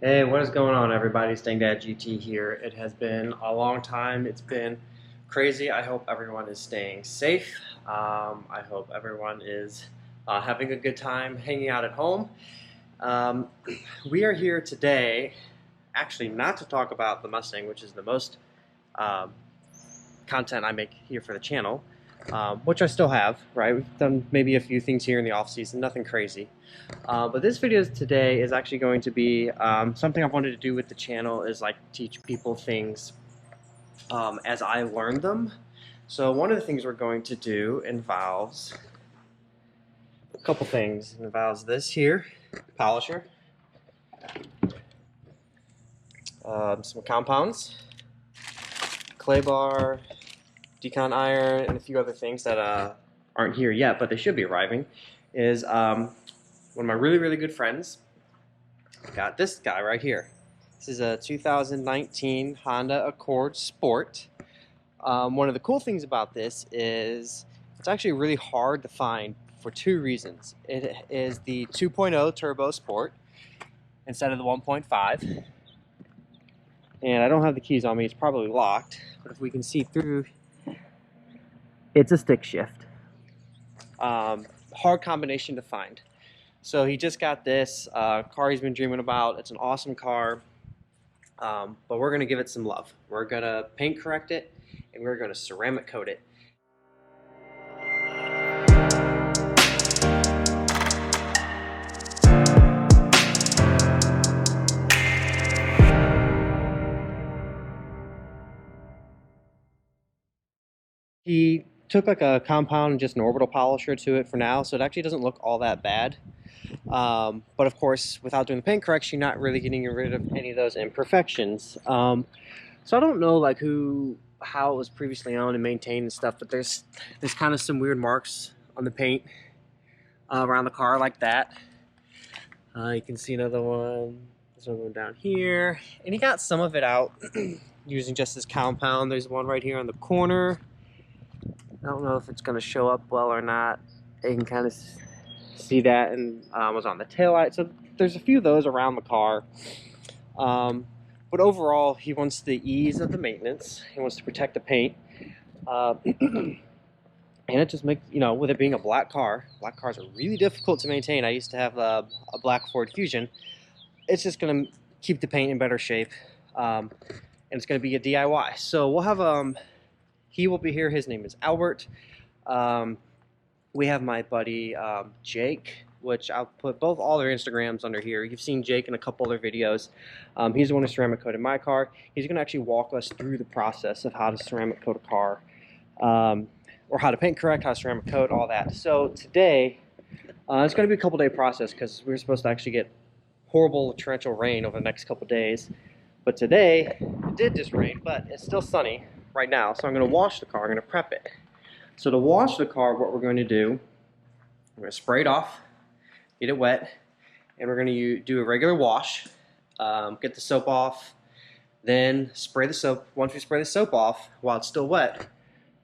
Hey, what is going on, everybody? StangDadGT here. It has been a long time. It's been crazy. I hope everyone is staying safe. I hope everyone is having a good time hanging out at home. Um, we are here today, actually, not to talk about the Mustang, which is the most um, content I make here for the channel, which I still have, right? We've done maybe a few things here in the off season, nothing crazy. But this video today is actually going to be something I've wanted to do with the channel is like teach people things as I learn them. So one of the things we're going to do involves a couple things. It involves this here, polisher, some compounds, clay bar, decon iron, and a few other things that aren't here yet, but they should be arriving. Is one of my really good friends got this guy right here. This is a 2019 Honda Accord Sport. One of the cool things about this is it's actually really hard to find for two reasons. It is the 2.0 Turbo Sport instead of the 1.5. And I don't have the keys on me, it's probably locked, but if we can see through, it's a stick shift. Hard combination to find. So he just got this car he's been dreaming about. It's an awesome car, but we're going to give it some love. We're going to paint correct it, and we're going to ceramic coat it. He took like a compound and just an orbital polisher to it for now, so it actually doesn't look all that bad. But of course, without doing the paint correction, you're not really getting rid of any of those imperfections. So I don't know like how it was previously owned and maintained and stuff, but there's kind of some weird marks on the paint around the car like that. You can see another one. There's another one down here, and he got some of it out using just this compound. There's one right here on the corner. I don't know if it's going to show up well or not. You can kind of see that, and was on the taillight. So there's a few of those around the car. But overall, he wants the ease of the maintenance. He wants to protect the paint. And it just makes, you know, with it being a black cars are really difficult to maintain. I used to have a black Ford Fusion. It's just going to keep the paint in better shape. And it's going to be a DIY. So we'll have, he will be here. His name is Albert. We have my buddy Jake, which I'll put all their Instagrams under here. You've seen Jake in a couple other videos. He's the one who ceramic coated my car. He's going to actually walk us through the process of how to ceramic coat a car, or how to paint correct, how to ceramic coat, all that. So today, it's going to be a couple-day process because we're supposed to actually get horrible torrential rain over the next couple days. But today, it did just rain, but it's still sunny right now. So I'm going to wash the car. I'm going to prep it. So to wash the car, what we're going to do, we're going to spray it off, get it wet, and we're going to do a regular wash, get the soap off, then spray the soap. Once we spray the soap off, while it's still wet,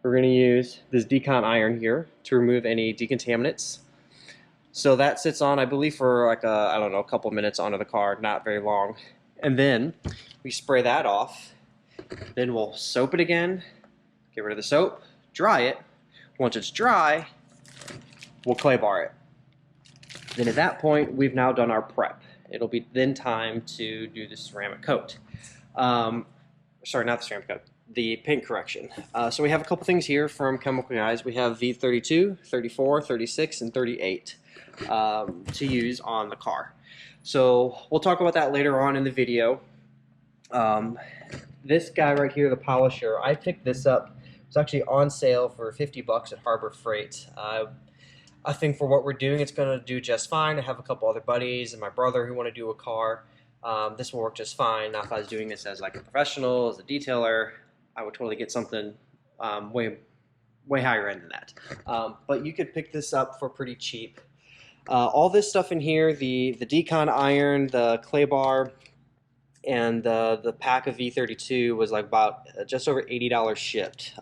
we're going to use this decon iron here to remove any decontaminants. So that sits on, I believe, for like I don't know, a couple minutes onto the car, not very long. And then we spray that off. Then we'll soap it again, get rid of the soap, dry it. Once it's dry, we'll clay bar it. Then at that point, we've now done our prep. It'll be then time to do the ceramic coat. Sorry, not the ceramic coat, the paint correction. So we have a couple things here from Chemical Guys. We have V32, 34, 36, and 38 to use on the car. So we'll talk about that later on in the video. This guy right here, the polisher, I picked this up. It's actually on sale for 50 bucks at Harbor Freight. I think for what we're doing, it's going to do just fine. I have a couple other buddies and my brother who want to do a car. This will work just fine. Now, if I was doing this as like a professional, as a detailer, I would totally get something way higher end than that. But you could pick this up for pretty cheap. All this stuff in here, the decon iron, the clay bar, and the pack of V32 was like about just over $80 shipped.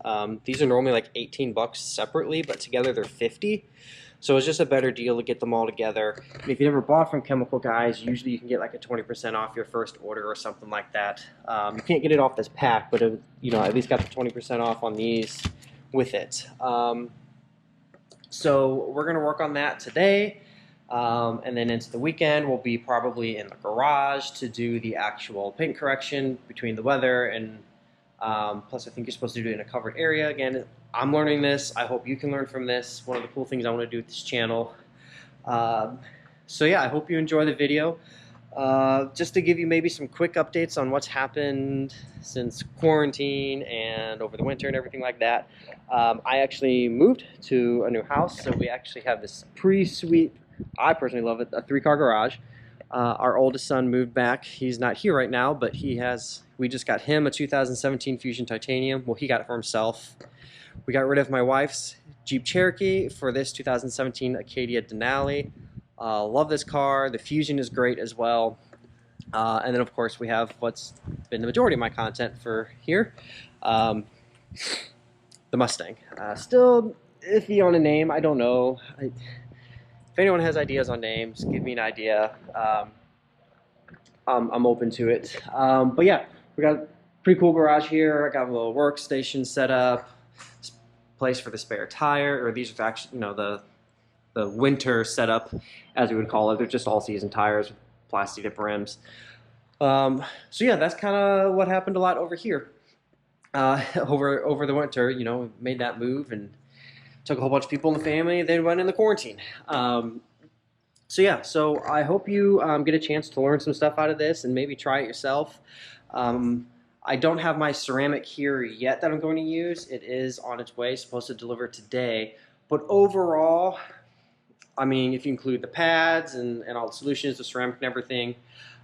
These are normally like 18 bucks separately, but together they're 50. So it's just a better deal to get them all together. And if you never bought from Chemical Guys, usually you can get like a 20% off your first order or something like that. You can't get it off this pack, but it, at least got the 20% off on these with it. So we're going to work on that today. And then into the weekend, we'll be probably in the garage to do the actual paint correction between the weather and plus I think you're supposed to do it in a covered area. Again, I'm learning this. I hope you can learn from this. One of the cool things I want to do with this channel. So yeah, I hope you enjoy the video. Just to give you maybe some quick updates on what's happened since quarantine and over the winter and everything like that. I actually moved to a new house, so we actually have this pretty sweet, I personally love it, a 3-car garage. Our oldest son moved back. He's not here right now, but we just got him a 2017 Fusion Titanium. Well, he got it for himself. We got rid of my wife's Jeep Cherokee for this 2017 Acadia Denali. Love this car. The Fusion is great as well. And then, of course, we have what's been the majority of my content for here, the Mustang. Still iffy on a name. I don't know. If anyone has ideas on names, give me an idea. I'm open to it. But yeah, we got a pretty cool garage here. I got a little workstation set up, place for the spare tire, or these are actually, the winter setup, as we would call it. They're just all-season tires with plastic dip rims. So yeah, that's kind of what happened a lot over here. Over the winter, made that move and took a whole bunch of people in the family. They went in the quarantine. So yeah, so I hope you get a chance to learn some stuff out of this and maybe try it yourself. I don't have my ceramic here yet that I'm going to use. It is on its way, supposed to deliver today. But overall, I mean, if you include the pads and all the solutions, the ceramic and everything,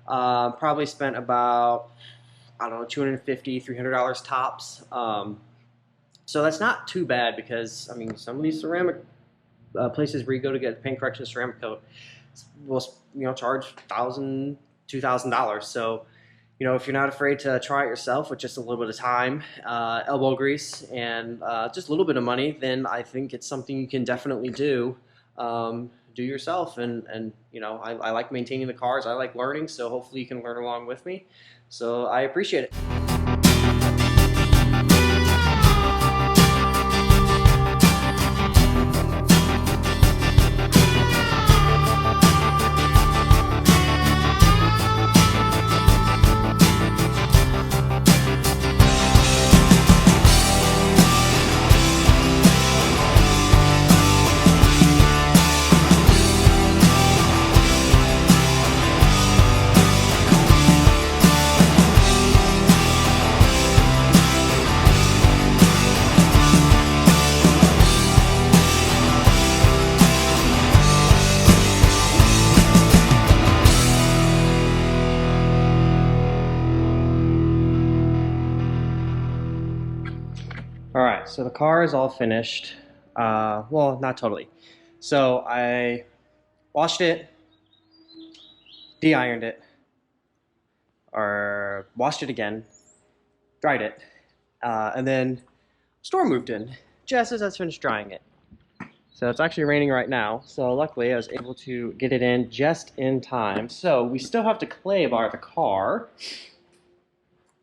probably spent about, I don't know, $250, $300 tops. So that's not too bad because, I mean, some of these ceramic places where you go to get paint correction ceramic coat will, charge $1,000, $2,000. So, if you're not afraid to try it yourself with just a little bit of time, elbow grease, and just a little bit of money, then I think it's something you can definitely do yourself. And I like maintaining the cars. I like learning, so hopefully you can learn along with me. So I appreciate it. Alright, so the car is all finished. Well, not totally. So I washed it, de-ironed it, or washed it again, dried it, and then storm moved in just as I was finished drying it. So it's actually raining right now, so luckily I was able to get it in just in time. So we still have to clay bar the car,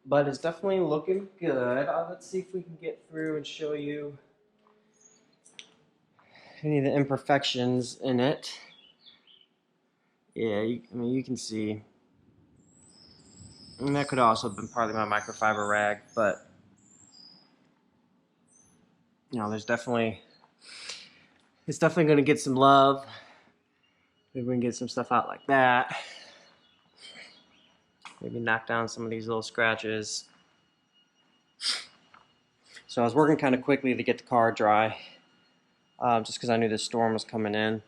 but it's definitely looking good. Let's see if we can get through and show you any of the imperfections in it. Yeah, I mean, you can see. And that could also have been partly my microfiber rag, but there's definitely, it's definitely going to get some love. Maybe we can get some stuff out like that. Maybe knock down some of these little scratches. So I was working kind of quickly to get the car dry, just because I knew the storm was coming in.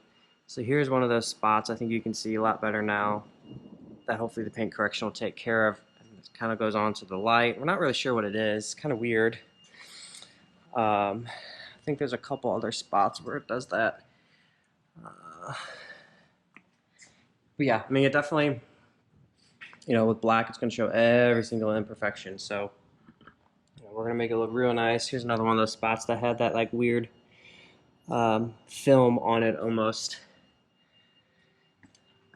So here's one of those spots. I think you can see a lot better now that hopefully the paint correction will take care of. It kind of goes on to the light. We're not really sure what it is. It's kind of weird. I think there's a couple other spots where it does that. But yeah, I mean, it definitely, with black, it's going to show every single imperfection. So we're going to make it look real nice. Here's another one of those spots that had that like weird film on it almost.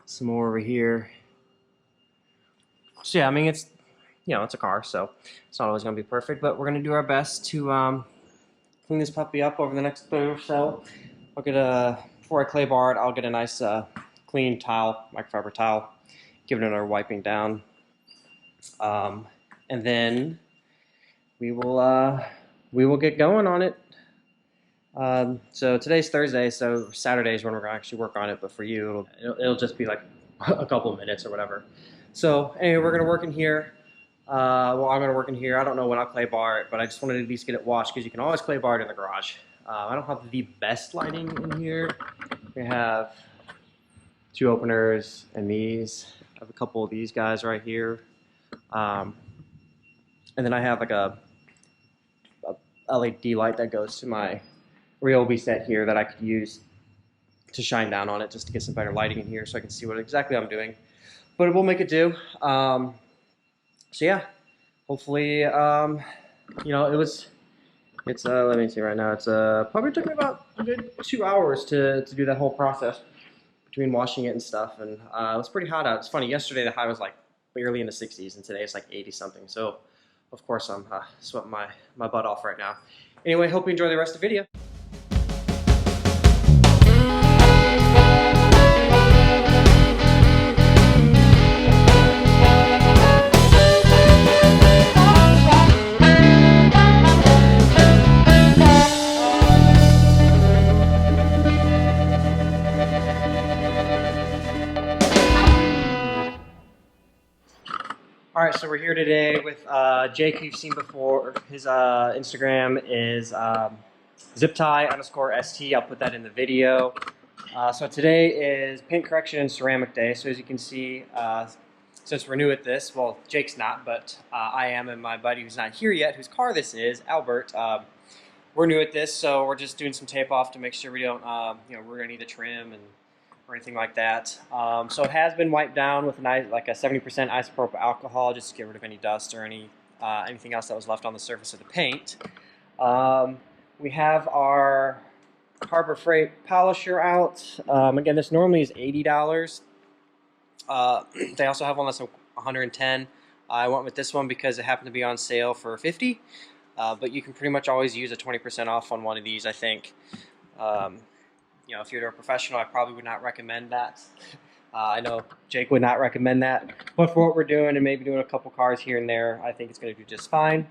Some more over here. So yeah, I mean, it's, you know, it's a car, so it's not always going to be perfect, but we're going to do our best to clean this puppy up over the next day or so. I'll get before I clay bar it, I'll get a nice clean towel, microfiber towel, give it another wiping down. And then we will get going on it. So today's Thursday, so Saturday is when we're going to actually work on it, but for you, it'll just be like a couple of minutes or whatever. So anyway, we're going to work in here. Well, I'm going to work in here. I don't know when I'll clay bar it, but I just wanted to at least get it washed because you can always clay bar it in the garage. I don't have the best lighting in here. We have 2 openers and these. I have a couple of these guys right here. And then I have like a LED light that goes to my Ryobi set here that I could use to shine down on it just to get some better lighting in here so I can see what exactly I'm doing. But it will make it do. So yeah, hopefully, you know, it's let me see right now. It's probably took me about a good 2 hours to do that whole process between washing it and stuff. And it was pretty hot out. It's funny. Yesterday the high was like barely in the 60s, and today it's like 80 something. So of course I'm sweating my butt off right now. Anyway, hope you enjoy the rest of the video. All right, so we're here today with Jake, who you've seen before. His Instagram is ziptie_st. I'll put that in the video. So today is paint correction and ceramic day. So as you can see, since we're new at this, well, Jake's not, but I am, and my buddy who's not here yet, whose car this is, Albert, we're new at this, so we're just doing some tape off to make sure we don't, you know, we're gonna need the trim and or anything like that. So it has been wiped down with like a 70% isopropyl alcohol just to get rid of any dust or anything else that was left on the surface of the paint. We have our Harbor Freight polisher out. Again, this normally is $80. They also have one that's $110. I went with this one because it happened to be on sale for $50. But you can pretty much always use a 20% off on one of these, I think. You know, if you're a professional, I probably would not recommend that. I know Jake would not recommend that. But for what we're doing and maybe doing a couple cars here and there, I think it's going to do just fine.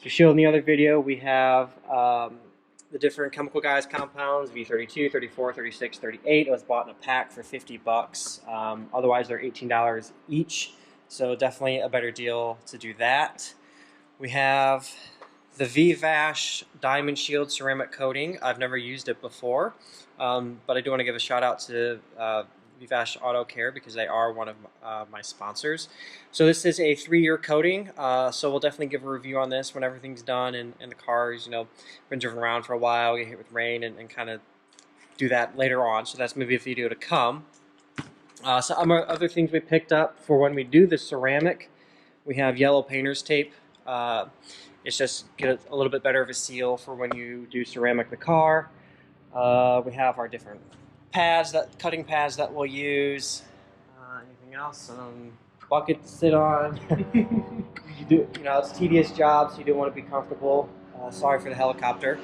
So showed in the other video, we have the different chemical guys compounds, V32, 34, 36, 38. It was bought in a pack for 50 bucks. Otherwise, they're $18 each. So definitely a better deal to do that. We have the Vvash Diamond Shield Ceramic Coating. I've never used it before, but I do want to give a shout out to Vvash Auto Care because they are one of my sponsors. So this is a 3-year coating, so we'll definitely give a review on this when everything's done and the car's, you know, been driven around for a while, get hit with rain, and kind of do that later on. So that's maybe a video to come. Some other things we picked up for when we do the ceramic, we have yellow painter's tape. It's just get a little bit better of a seal for when you do ceramic the car. We have our different pads, cutting pads that we'll use. Anything else? Bucket to sit on. You know, it's a tedious job, so you do want to be comfortable. Sorry for the helicopter.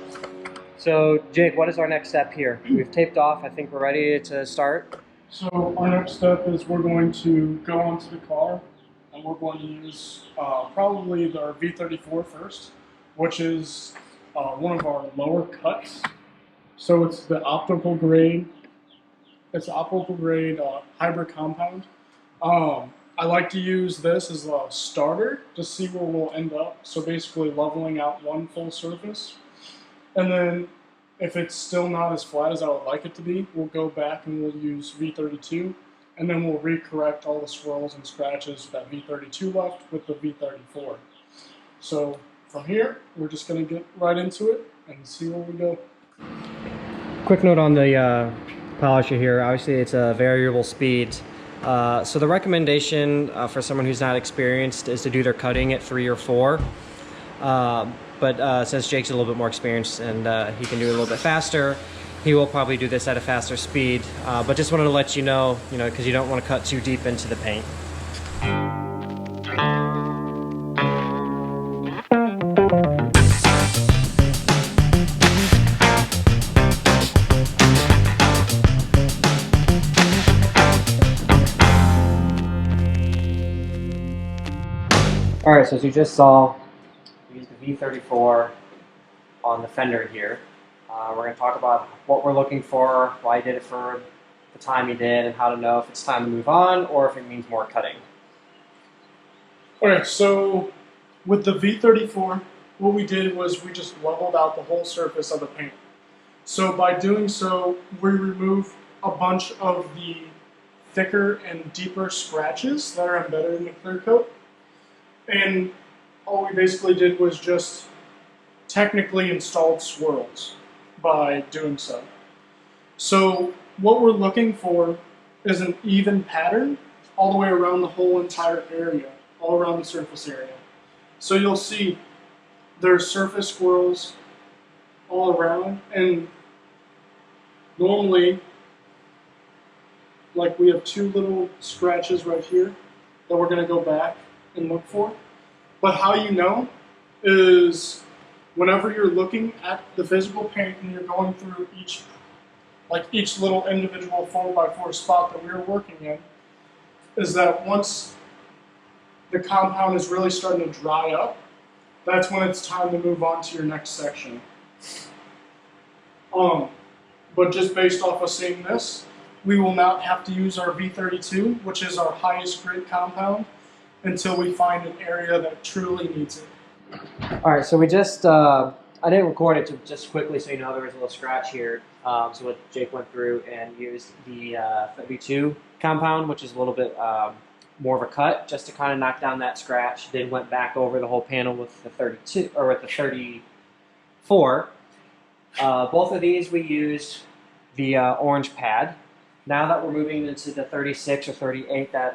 So, Jake, what is our next step here? We've taped off. I think we're ready to start. So our next step is we're going to go onto the car and we're going to use probably the V34 first, which is one of our lower cuts. So it's the optical grade. It's optical grade hybrid compound. I like to use this as a starter to see where we'll end up. So basically leveling out one full surface. And then if it's still not as flat as I would like it to be, we'll go back and we'll use V32. And then we'll recorrect all the swirls and scratches that V32 left with the V34. So from here, we're just going to get right into it and see where we go. Quick note on the polisher here. Obviously, it's a variable speed. So the recommendation for someone who's not experienced is to do their cutting at 3 or 4. But since Jake's a little bit more experienced and he can do it a little bit faster, he will probably do this at a faster speed, but just wanted to let you know, because you don't want to cut too deep into the paint. Alright, so as you just saw, we used the V34 on the fender here. We're going to talk about what we're looking for, why he did it for the time he did, and how to know if it's time to move on or if it means more cutting. Alright, so with the V34, what we did was we just leveled out the whole surface of the paint. So by doing so, we remove a bunch of the thicker and deeper scratches that are embedded in the clear coat. And all we basically did was just technically installed swirls by doing so. So what we're looking for is an even pattern all the way around the whole entire area, all around the surface area. So you'll see there's surface swirls all around, and normally, like, we have two little scratches right here that we're going to go back and look for. But how you know is whenever you're looking at the physical paint and you're going through each little individual 4x4 spot that we were working in, is that once the compound is really starting to dry up, that's when it's time to move on to your next section. But just based off of seeing this, we will not have to use our V32, which is our highest grit compound, until we find an area that truly needs it. Alright, so we just, I didn't record it just quickly so you know there was a little scratch here. So what Jake went through and used the 32 compound, which is a little bit more of a cut, just to kind of knock down that scratch. Then went back over the whole panel with the 32, or with the 34. Both of these we used the orange pad. Now that we're moving into the 36 or 38 that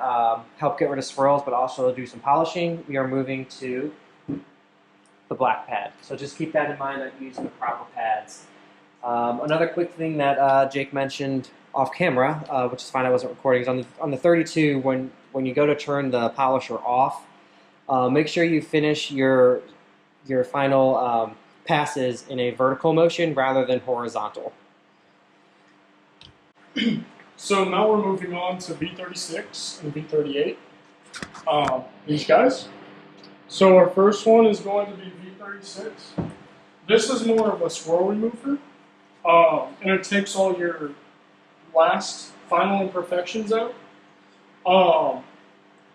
help get rid of swirls but also do some polishing, we are moving to the black pad. So just keep that in mind that you're using the proper pads. Another quick thing that Jake mentioned off camera, which is fine, I wasn't recording, is on the 32, when you go to turn the polisher off, make sure you finish your final passes in a vertical motion rather than horizontal. So now we're moving on to V36 and V38. These guys. So our first one is going to be V36. This is more of a swirl remover, and it takes all your last final imperfections out.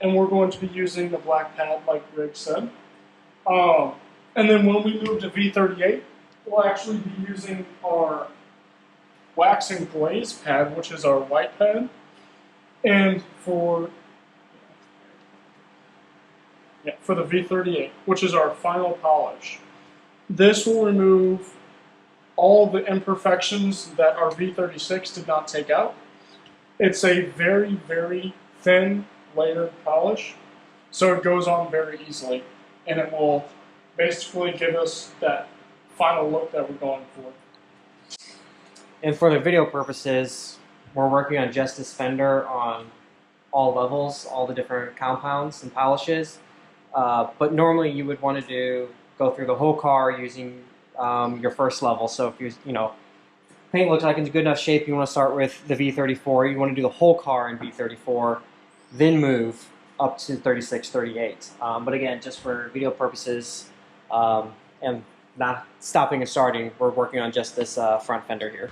And we're going to be using the black pad like Greg said. And then when we move to V38, we'll actually be using our wax and glaze pad, which is our white pad. And for the V38, which is our final polish, this will remove all the imperfections that our V36 did not take out. It's a very, very thin layered polish, so it goes on very easily, and it will basically give us that final look that we're going for. And for the video purposes, we're working on just this fender on all levels, all the different compounds and polishes. But normally you would want to go through the whole car using your first level. So if paint looks like it's in good enough shape, you want to start with the V34. You want to do the whole car in V34, then move up to 36, 38. But again, just for video purposes and not stopping and starting, we're working on just this front fender here.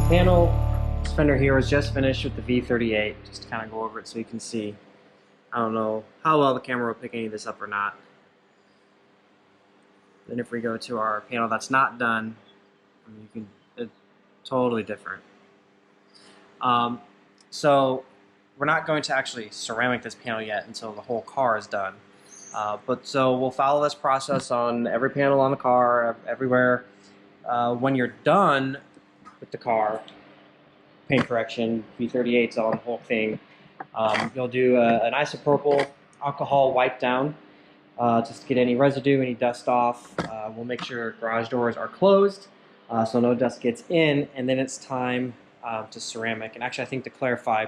Panel fender here was just finished with the V38, just to kind of go over it so you can see. I don't know how well the camera will pick any of this up or not. Then if we go to our panel that's not done, it's totally different. So we're not going to actually ceramic this panel yet until the whole car is done. But so we'll follow this process on every panel on the car, everywhere. When you're done with the car, paint correction, V38's on the whole thing, you'll do an isopropyl alcohol wipe down just to get any residue, any dust off. We'll make sure garage doors are closed so no dust gets in, and then it's time to ceramic. And actually, I think to clarify,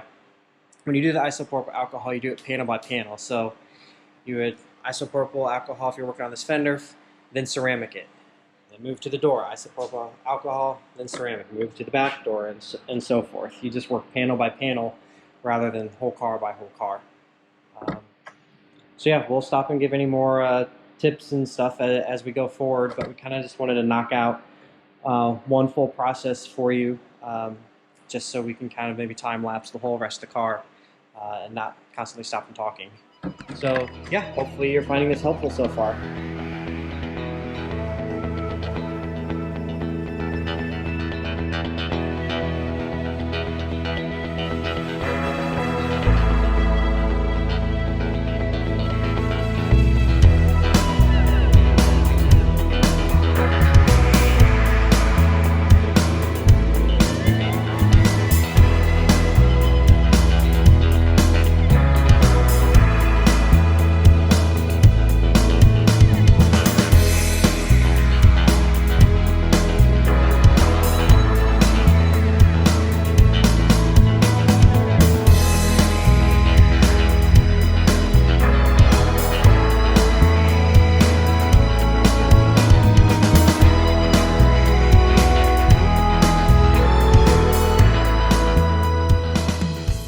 when you do the isopropyl alcohol, you do it panel by panel. So you would isopropyl alcohol if you're working on this fender, then ceramic it. Then move to the door, isopropyl alcohol, then ceramic. Move to the back door, and so forth. You just work panel by panel rather than whole car by whole car. So yeah, we'll stop and give any more tips and stuff as we go forward, but we kind of just wanted to knock out one full process for you, just so we can kind of maybe time lapse the whole rest of the car and not constantly stop and talking. So yeah, hopefully you're finding this helpful so far.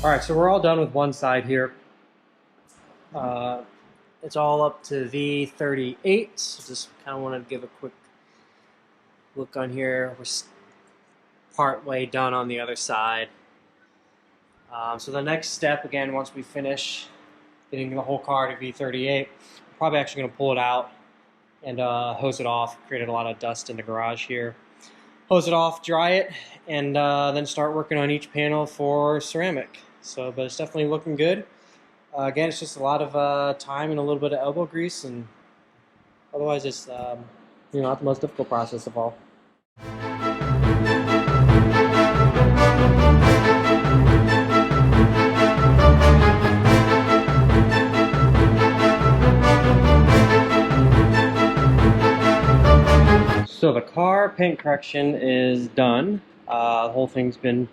All right, so we're all done with one side here. It's all up to V38. So just kind of wanted to give a quick look on here. We're part way done on the other side. So the next step, again, once we finish getting the whole car to V38, we're probably actually going to pull it out and hose it off. Created a lot of dust in the garage here. Hose it off, dry it, and then start working on each panel for ceramic. So, but it's definitely looking good. Again, it's just a lot of time and a little bit of elbow grease, and otherwise it's not the most difficult process of all. So the car paint correction is done. The whole thing's been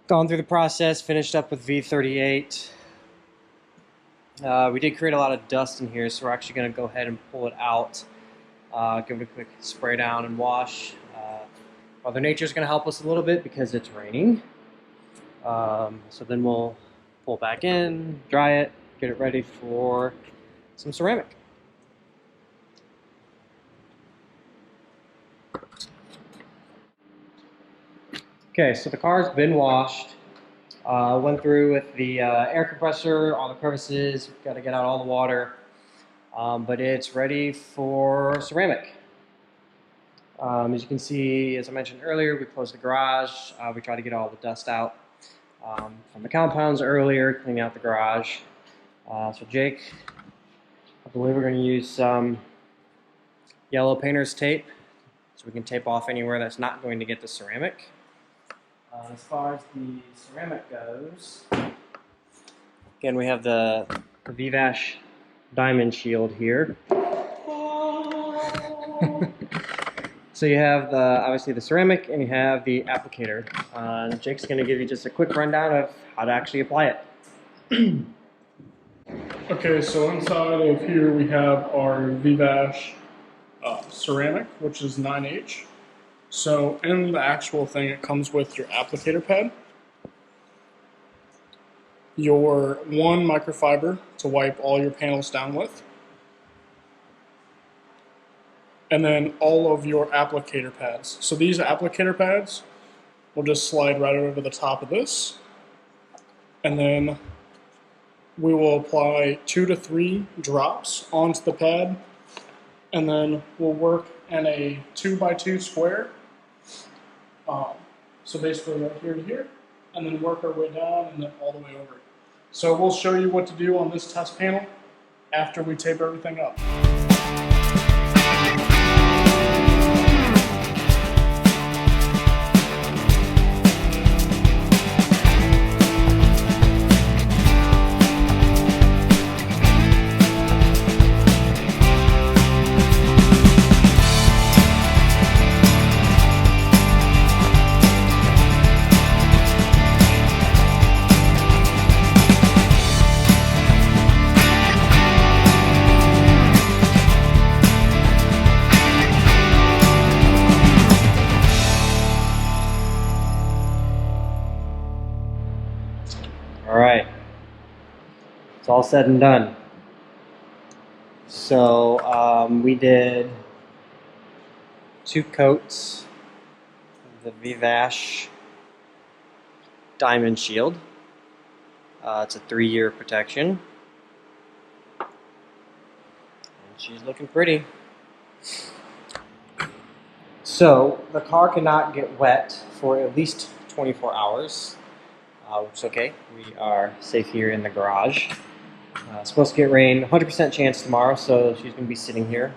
gone through the process, finished up with V38. We did create a lot of dust in here, so we're actually going to go ahead and pull it out. Give it a quick spray down and wash. Mother Nature's going to help us a little bit because it's raining. So then we'll pull it back in, dry it, get it ready for some ceramic. Okay, so the car's been washed. Went through with the air compressor, all the crevices, got to get out all the water. But it's ready for ceramic. As you can see, as I mentioned earlier, we closed the garage. We tried to get all the dust out from the compounds earlier, cleaning out the garage. So Jake, I believe we're going to use some yellow painter's tape so we can tape off anywhere that's not going to get the ceramic. As far as the ceramic goes, again, we have the Vvash diamond shield here. So you have obviously the ceramic, and you have the applicator. Jake's going to give you just a quick rundown of how to actually apply it. Okay, so inside of here we have our Vvash ceramic, which is 9H. So in the actual thing, it comes with your applicator pad, your one microfiber to wipe all your panels down with, and then all of your applicator pads. So these applicator pads will just slide right over the top of this, and then we will apply 2 to 3 drops onto the pad, and then we'll work in a 2x2 square. So basically right here to here, and then work our way down and then all the way over. So we'll show you what to do on this test panel after we tape everything up. All right, it's all said and done. So we did 2 coats of the Vvash Diamond Shield. It's a 3-year protection. And she's looking pretty. So the car cannot get wet for at least 24 hours. Which is okay. We are safe here in the garage. It's supposed to get rain, 100% chance tomorrow, so she's going to be sitting here.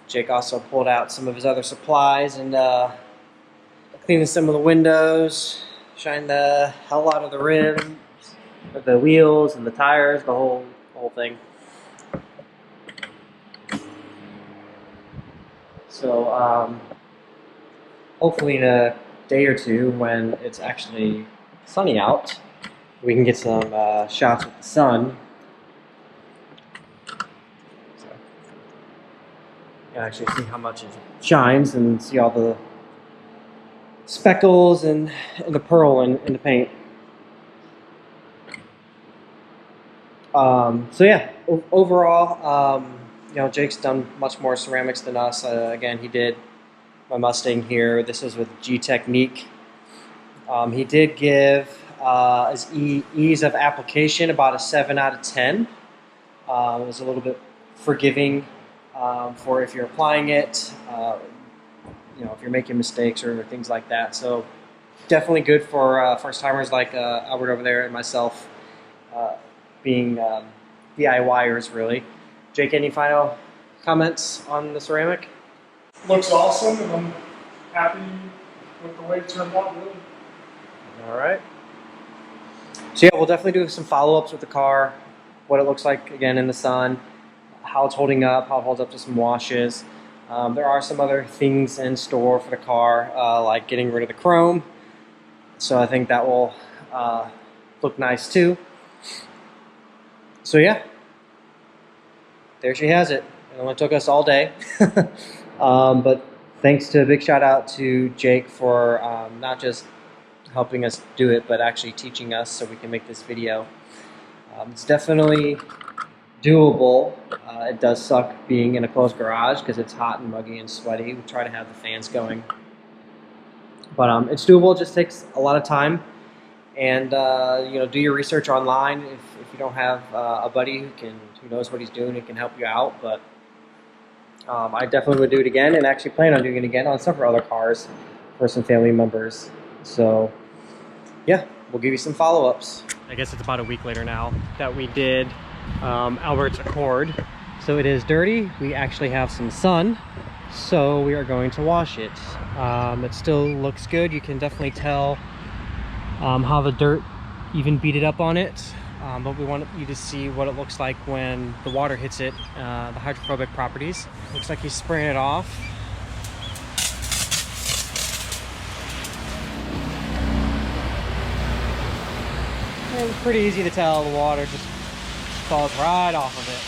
Jake also pulled out some of his other supplies and cleaning some of the windows, shined the hell out of the rims, the wheels and the tires, the whole thing. So hopefully in a day or two, when it's actually sunny out, we can get some shots with the sun. So you can actually see how much it shines and see all the speckles and the pearl in the paint. So yeah, overall, you know, Jake's done much more ceramics than us. Again, he did my Mustang here. This is with G-Technique. He did give his ease of application about a 7 out of 10. It was a little bit forgiving for if you're applying it, you know, if you're making mistakes or things like that. So definitely good for first-timers like Albert over there and myself, being DIYers, really. Jake, any final comments on the ceramic? Looks awesome, and I'm happy with the way it turned out, really. All right. So yeah, we'll definitely do some follow-ups with the car, what it looks like again in the sun, how it's holding up, how it holds up to some washes. There are some other things in store for the car, like getting rid of the chrome. So I think that will look nice too. So yeah, there she has it. It only took us all day. But thanks to a big shout out to Jake for not just helping us do it, but actually teaching us so we can make this video. It's definitely doable. It does suck being in a closed garage because it's hot and muggy and sweaty. We try to have the fans going. But it's doable. It just takes a lot of time. And you know, do your research online if you don't have a buddy who knows what he's doing and can help you out. But I definitely would do it again, and actually plan on doing it again on several other cars for some family members. So yeah, we'll give you some follow-ups. I guess it's about a week later now that we did Albert's Accord. So it is dirty. We actually have some sun, so we are going to wash it. It still looks good. You can definitely tell how the dirt even beat it up on it. But we want you to see what it looks like when the water hits it, the hydrophobic properties. Looks like he's spraying it off. And it's pretty easy to tell the water just falls right off of it.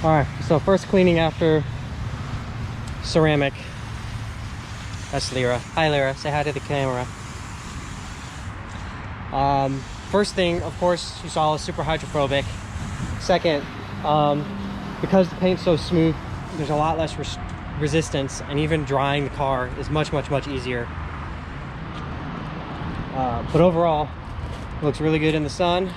All right, so first cleaning after ceramic. That's Lyra. Hi Lyra, say hi to the camera. First thing, of course, you saw is super hydrophobic. Second, because the paint's so smooth, there's a lot less resistance, and even drying the car is much easier. But overall, it looks really good in the sun.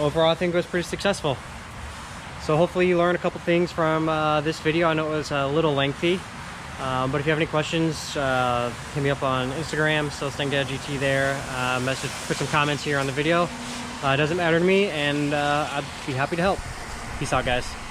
overall I think it was pretty successful. So hopefully you learned a couple things from this video. I know it was a little lengthy, but if you have any questions, hit me up on Instagram, still StangDadGT there. Put some comments here on the video. It doesn't matter to me, and I'd be happy to help. Peace out, guys.